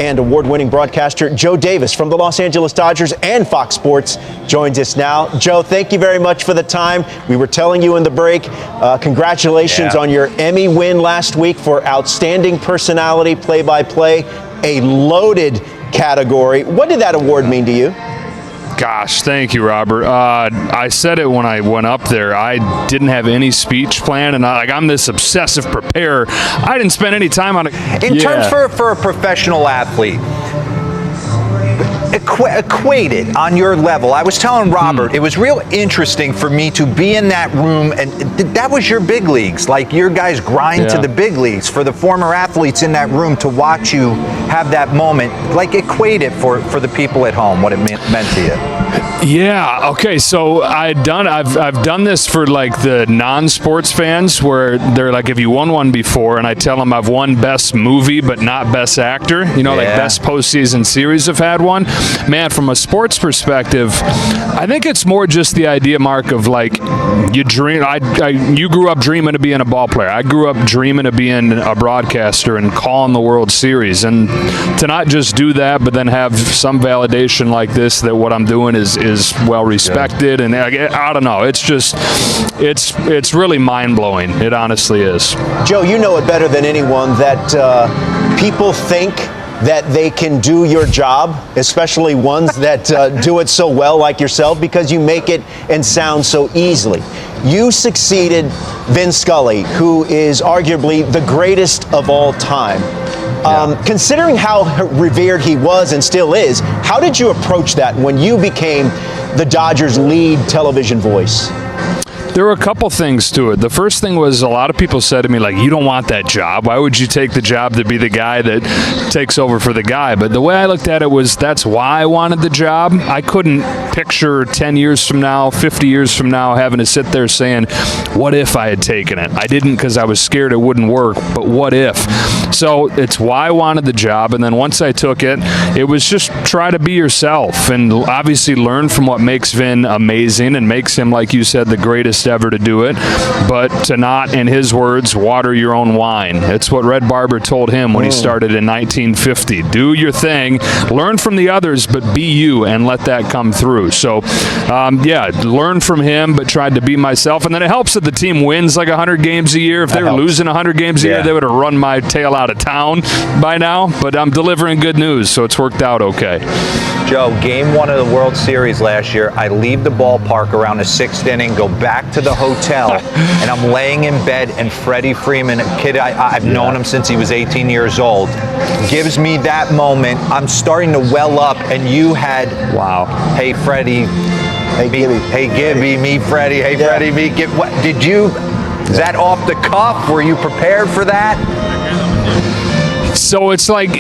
and award-winning broadcaster Joe Davis from the Los Angeles Dodgers and Fox Sports joins us now. Joe, thank you very much for the time. We were telling you in the break, congratulations on your Emmy win last week for Outstanding Personality Play-by-Play, a loaded category. What did that award mean to you? Gosh, thank you, Robert. I said it when I went up there. I didn't have any speech plan, and I'm this obsessive preparer. I didn't spend any time on it. In terms for a professional athlete, equate it on your level. I was telling Robert, it was real interesting for me to be in that room, and that was your big leagues. Like, your guys grind to the big leagues. For the former athletes in that room to watch you have that moment, like, equate it for the people at home, what it meant to you. Yeah. Okay. So I've done this for like the non-sports fans, where they're like, "Have you won one before?" And I tell them I've won best movie, but not best actor. You know, like best postseason series have had one. Man, from a sports perspective, I think it's more just the idea, Mark, of like you dream. You grew up dreaming of being a ball player. I grew up dreaming of being a broadcaster and calling the World Series. And to not just do that, but then have some validation like this that what I'm doing is well respected, and I don't know. It's just it's really mind blowing. It honestly is. Joe, you know it better than anyone that people think that they can do your job, especially ones that do it so well like yourself, because you make it and sound so easily. You succeeded Vin Scully, who is arguably the greatest of all time. Considering how revered he was and still is, how did you approach that when you became the Dodgers' lead television voice? There were a couple things to it. The first thing was, a lot of people said to me, like, "You don't want that job. Why would you take the job to be the guy that takes over for the guy?" But the way I looked at it was, that's why I wanted the job. I couldn't picture 10 years from now, 50 years from now, having to sit there saying, what if I had taken it? I didn't, because I was scared it wouldn't work, but what if? So it's why I wanted the job. And then once I took it, it was just try to be yourself and obviously learn from what makes Vin amazing and makes him, like you said, the greatest ever to do it, but to not, in his words, water your own wine. It's what Red Barber told him when he started in 1950. Do your thing, learn from the others, but be you and let that come through. So, learn from him, but tried to be myself. And then it helps that the team wins like 100 games a year. If they were losing 100 games a year, they would have run my tail out of town by now, but I'm delivering good news, so it's worked out okay. Joe, game one of the World Series last year, I leave the ballpark around the 6th inning, go back to the hotel, and I'm laying in bed, and Freddie Freeman, a kid I've known him since he was 18 years old, gives me that moment. I'm starting to well up, and you had, hey, Freddie, hey, Gibby, meet Freddie, hey, Freddie, meet Gibby. What, did you, is that off the cuff? Were you prepared for that? So it's like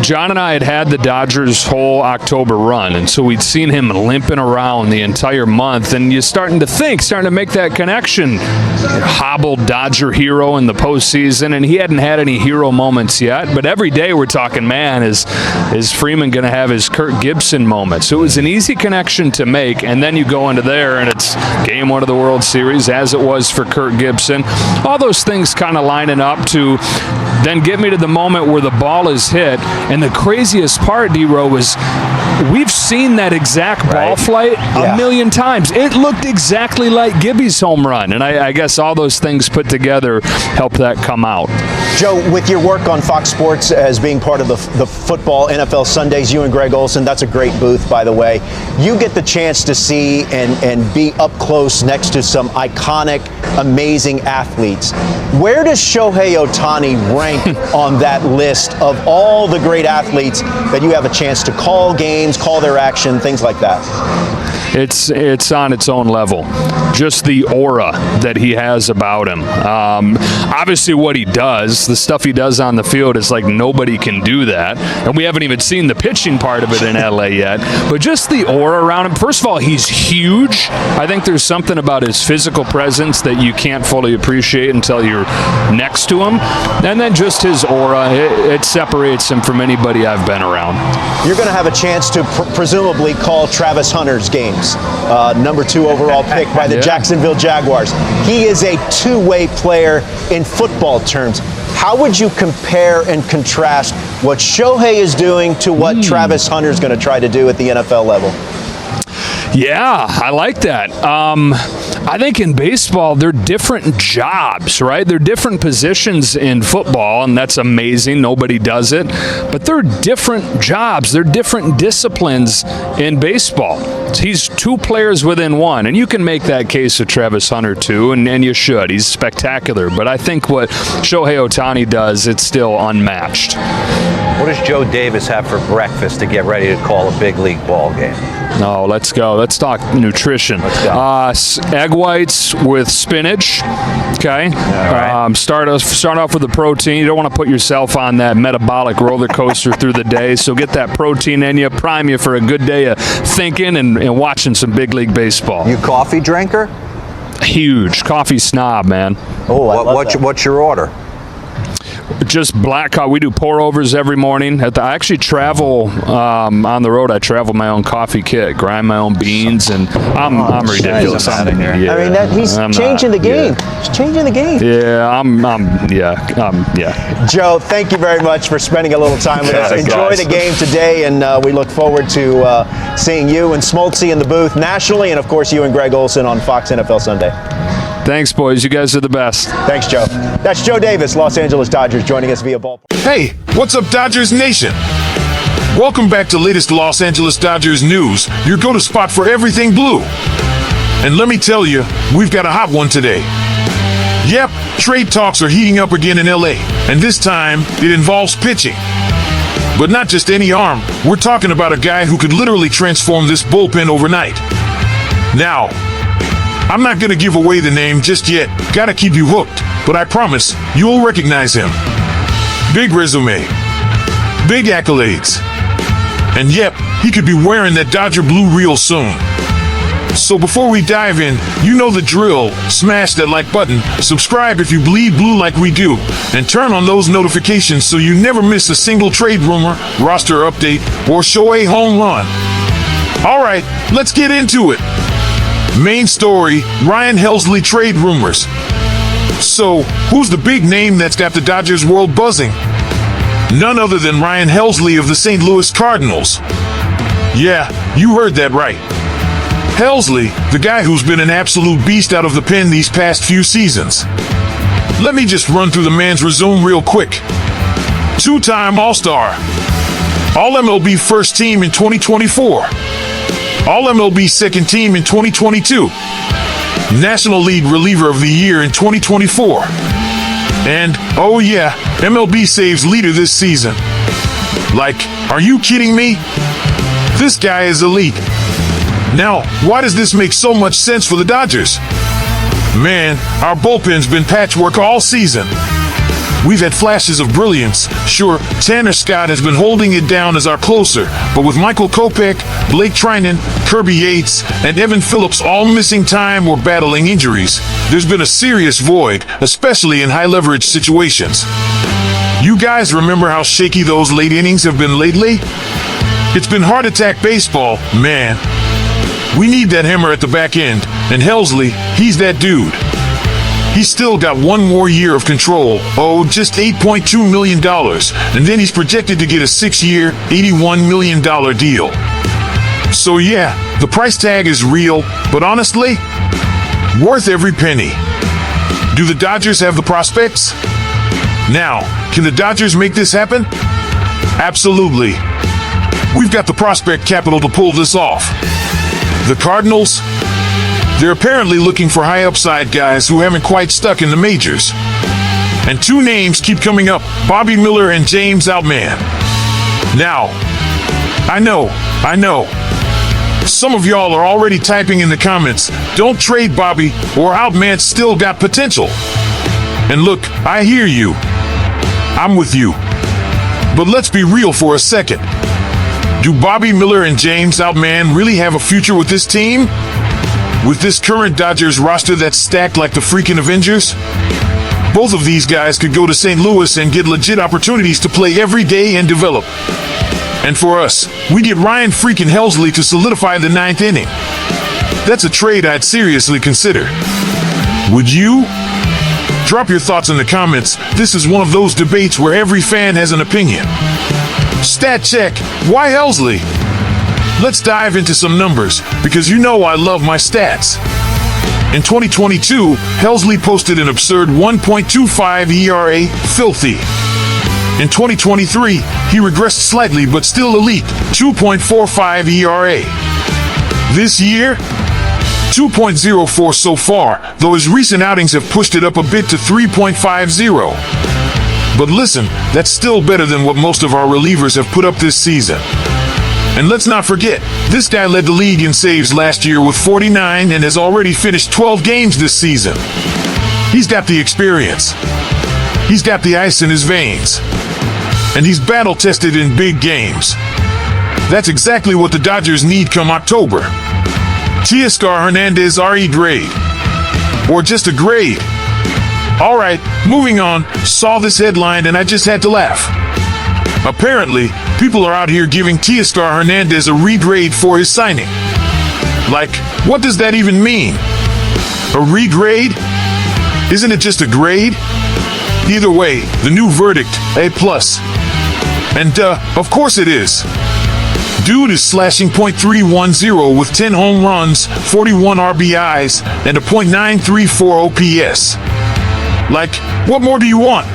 John and I had the Dodgers' whole October run, and so we'd seen him limping around the entire month, and you're starting to make that connection. Hobbled Dodger hero in the postseason, and he hadn't had any hero moments yet, but every day we're talking, man, is Freeman going to have his Kirk Gibson moment? So it was an easy connection to make, and then you go into there, and it's game one of the World Series, as it was for Kirk Gibson. All those things kind of lining up to then get me to the moment where the ball is hit. And the craziest part, D-Row, was we've seen that exact ball flight a million times. It looked exactly like Gibby's home run. And I guess all those things put together help that come out. Joe, with your work on Fox Sports as being part of the football NFL Sundays, you and Greg Olson, that's a great booth, by the way. You get the chance to see and be up close next to some iconic, amazing athletes. Where does Shohei Ohtani rank on that list of all the great athletes that you have a chance to call games, call their action, things like that? It's on its own level. Just the aura that he has about him. Obviously what he does, the stuff he does on the field, is like nobody can do that. And we haven't even seen the pitching part of it in LA yet. But just the aura around him. First of all, he's huge. I think there's something about his physical presence that you can't fully appreciate until you're next to him. And then just his aura, it separates him from anybody I've been around. You're going to have a chance to presumably call Travis Hunter's games. Number 2 overall pick by the Jacksonville Jaguars. He is a two-way player in football terms. How would you compare and contrast what Shohei is doing to what Travis Hunter is going to try to do at the NFL level? Yeah, I like that. I think in baseball, they're different jobs, right? They're different positions in football, and that's amazing. Nobody does it. But they're different jobs. They're different disciplines in baseball. He's two players within one, and you can make that case with Travis Hunter, too, and you should. He's spectacular. But I think what Shohei Ohtani does, it's still unmatched. What does Joe Davis have for breakfast to get ready to call a big league ball game? No, let's go. Let's talk nutrition. Let's go. Egg whites with spinach. Okay. All right. Start off with the protein. You don't want to put yourself on that metabolic roller coaster through the day. So get that protein in you, prime you for a good day of thinking and watching some big league baseball. You coffee drinker? Huge coffee snob, man. Oh, I love that. What's your order? Just black coffee. We do pour-overs every morning. I actually travel on the road. I travel my own coffee kit, grind my own beans, and I'm ridiculous. Out of here. Yeah, I mean, he's changing the game. Yeah. He's changing the game. Yeah. Joe, thank you very much for spending a little time with us. Guys. Enjoy the game today, and we look forward to seeing you and Smoltzy in the booth nationally, and of course you and Greg Olson on Fox NFL Sunday. Thanks, boys. You guys are the best. Thanks, Joe. That's Joe Davis, Los Angeles Dodgers, joining us via Ballpark. Hey, what's up, Dodgers Nation? Welcome back to latest Los Angeles Dodgers news, your go-to spot for everything blue. And let me tell you, we've got a hot one today. Yep, trade talks are heating up again in LA, and this time it involves pitching. But not just any arm, we're talking about a guy who could literally transform this bullpen overnight. Now, I'm not going to give away the name just yet, gotta keep you hooked, but I promise you'll recognize him. Big resume, big accolades, and yep, he could be wearing that Dodger blue real soon. So before we dive in, you know the drill. Smash that like button, subscribe if you bleed blue like we do, and turn on those notifications so you never miss a single trade rumor, roster update, or Shohei home run. Alright, let's get into it. Main story, Ryan Helsley trade rumors. So, who's the big name that's got the Dodgers world buzzing? None other than Ryan Helsley of the St. Louis Cardinals. Yeah, you heard that right. Helsley, the guy who's been an absolute beast out of the pen these past few seasons. Let me just run through the man's resume real quick. Two-time All-Star. All-MLB first team in 2024. All-MLB second team in 2022. National League Reliever of the Year in 2024. And, oh yeah, MLB saves leader this season. Like, are you kidding me? This guy is elite. Now, why does this make so much sense for the Dodgers? Man, our bullpen's been patchwork all season. We've had flashes of brilliance. Sure, Tanner Scott has been holding it down as our closer, but with Michael Kopech, Blake Trinan, Kirby Yates, and Evan Phillips all missing time or battling injuries, there's been a serious void, especially in high-leverage situations. You guys remember how shaky those late innings have been lately? It's been heart attack baseball, man. We need that hammer at the back end, and Helsley, he's that dude. He's still got one more year of control. Oh, just $8.2 million. And then he's projected to get a 6-year, $81 million deal. So yeah, the price tag is real, but honestly, worth every penny. Do the Dodgers have the prospects? Now, can the Dodgers make this happen? Absolutely. We've got the prospect capital to pull this off. The Cardinals? They're apparently looking for high upside guys who haven't quite stuck in the majors. And two names keep coming up, Bobby Miller and James Outman. Now, I know. Some of y'all are already typing in the comments, don't trade Bobby or Outman's still got potential. And look, I hear you. I'm with you. But let's be real for a second. Do Bobby Miller and James Outman really have a future with this team? With this current Dodgers roster that's stacked like the freaking Avengers? Both of these guys could go to St. Louis and get legit opportunities to play every day and develop. And for us, we get Ryan freaking Helsley to solidify the 9th inning. That's a trade I'd seriously consider. Would you? Drop your thoughts in the comments. This is one of those debates where every fan has an opinion. Stat check. Why Helsley? Let's dive into some numbers, because you know I love my stats. In 2022, Helsley posted an absurd 1.25 ERA, filthy. In 2023, he regressed slightly but still elite, 2.45 ERA. This year, 2.04 so far, though his recent outings have pushed it up a bit to 3.50. But listen, that's still better than what most of our relievers have put up this season. And let's not forget, this guy led the league in saves last year with 49 and has already finished 12 games this season. He's got the experience. He's got the ice in his veins. And he's battle-tested in big games. That's exactly what the Dodgers need come October. Teoscar Hernandez RE grade. Or just a grade. All right, moving on. Saw this headline and I just had to laugh. Apparently, people are out here giving Teoscar Hernandez a regrade for his signing. Like, what does that even mean? A regrade? Isn't it just a grade? Either way, the new verdict, A+. And, of course it is. Dude is slashing .310 with 10 home runs, 41 RBIs, and a .934 OPS. Like, what more do you want?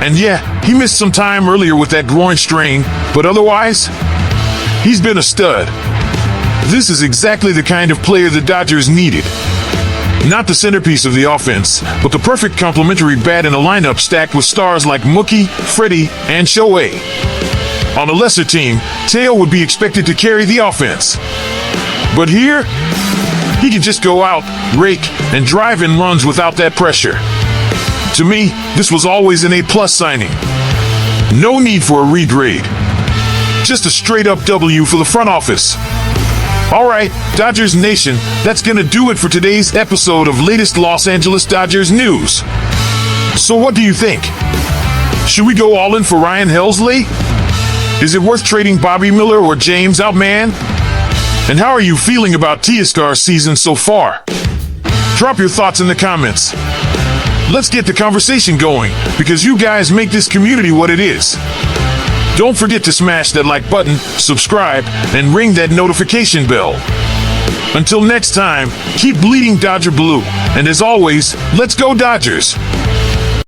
And yeah, he missed some time earlier with that groin strain, but otherwise, he's been a stud. This is exactly the kind of player the Dodgers needed. Not the centerpiece of the offense, but the perfect complementary bat in a lineup stacked with stars like Mookie, Freddie, and Shohei. On a lesser team, Teo would be expected to carry the offense. But here, he can just go out, rake, and drive in runs without that pressure. To me, this was always an A+ signing. No need for a regrade. Just a straight-up W for the front office. All right, Dodgers Nation, that's going to do it for today's episode of latest Los Angeles Dodgers news. So what do you think? Should we go all in for Ryan Helsley? Is it worth trading Bobby Miller or James Outman? And how are you feeling about Teoscar's season so far? Drop your thoughts in the comments. Let's get the conversation going, because you guys make this community what it is. Don't forget to smash that like button, subscribe, and ring that notification bell. Until next time, keep bleeding Dodger blue. And as always, let's go Dodgers!